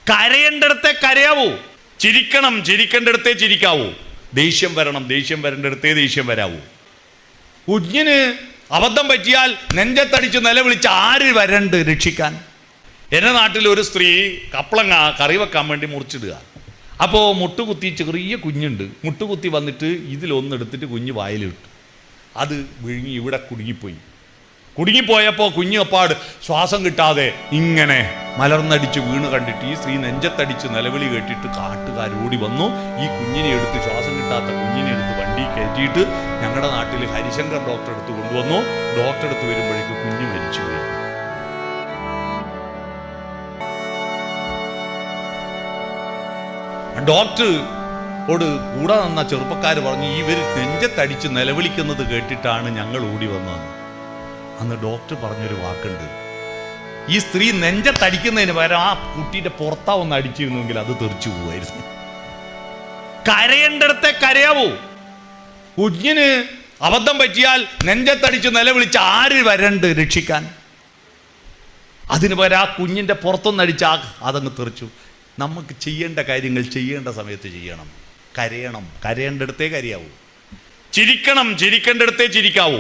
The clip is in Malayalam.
കരയേണ്ടടത്തെ കരയാവൂ, ചിരിക്കണം ചിരിക്കേണ്ടടത്തേ ചിരിക്കാവൂ, ദേഷ്യം വരണം ദേഷ്യം വരേണ്ടടത്തേ ദേഷ്യം വരാവൂ. കുഞ്ഞിന് അബദ്ധം പറ്റിയാൽ നെഞ്ചത്തടിച്ച് നിലവിളിച്ച് ആര് വരണ്ട് രക്ഷിക്കാൻ? എൻ്റെ നാട്ടിൽ ഒരു സ്ത്രീ കപ്പളങ്ങ കറി വെക്കാൻ വേണ്ടി മുറിച്ചിടുക. അപ്പോൾ മുട്ടുകുത്തി ചെറിയ കുഞ്ഞുണ്ട്, മുട്ടുകുത്തി വന്നിട്ട് ഇതിലൊന്നെടുത്തിട്ട് കുഞ്ഞ് വായിലിട്ടു. അത് വിഴുങ്ങി ഇവിടെ കുടുങ്ങിപ്പോയപ്പോൾ കുഞ്ഞ് അപ്പാട് ശ്വാസം കിട്ടാതെ ഇങ്ങനെ മലർന്നടിച്ച് വീണ് കണ്ടിട്ട് ഈ സ്ത്രീ നെഞ്ചത്തടിച്ച് നിലവിളി കേട്ടിട്ട് കാട്ടുകാർ ഓടി വന്നു. ഈ കുഞ്ഞിനെ എടുത്ത്, ശ്വാസം കിട്ടാത്ത കുഞ്ഞിനെ എടുത്ത് വണ്ടി കയറ്റിയിട്ട് ഞങ്ങളുടെ നാട്ടിൽ ഹരിശങ്കർ ഡോക്ടറെ അടുത്ത് കൊണ്ടുവന്നു. ഡോക്ടറെ അടുത്ത് വരുമ്പോഴേക്ക് കുഞ്ഞ് മരിച്ചു പോയി. ഡോക്ടറോട് കൂടെ നിന്ന ചെറുപ്പക്കാർ പറഞ്ഞു, ഇവർ നെഞ്ചത്തടിച്ച് നിലവിളിക്കുന്നത് കേട്ടിട്ടാണ് ഞങ്ങൾ ഓടി വന്നതെന്ന്. അന്ന് ഡോക്ടർ പറഞ്ഞൊരു വാക്കുണ്ട്, ഈ സ്ത്രീ നെഞ്ചത്തടിക്കുന്നതിന് പകരം ആ കുട്ടിയുടെ പുറത്താ ഒന്ന് അടിച്ചിരുന്നെങ്കിൽ അത് തെറിച്ചു പോവായിരുന്നു. കരയേണ്ടടത്തെ കരയാവൂ. കുഞ്ഞിന് അബദ്ധം പറ്റിയാൽ നെഞ്ചത്തടിച്ച് നിലവിളിച്ച് ആര് വരണ്ട് രക്ഷിക്കാൻ? അതിന് പകരം ആ കുഞ്ഞിൻ്റെ പുറത്തൊന്നടിച്ച അതങ്ങ് തെറിച്ചു. നമുക്ക് ചെയ്യേണ്ട കാര്യങ്ങൾ ചെയ്യേണ്ട സമയത്ത് ചെയ്യണം. കരയണം, കരയേണ്ടടത്തേ കരയാവൂ. ചിരിക്കണം ചിരിക്കേണ്ടടത്തേ ചിരിക്കാവൂ.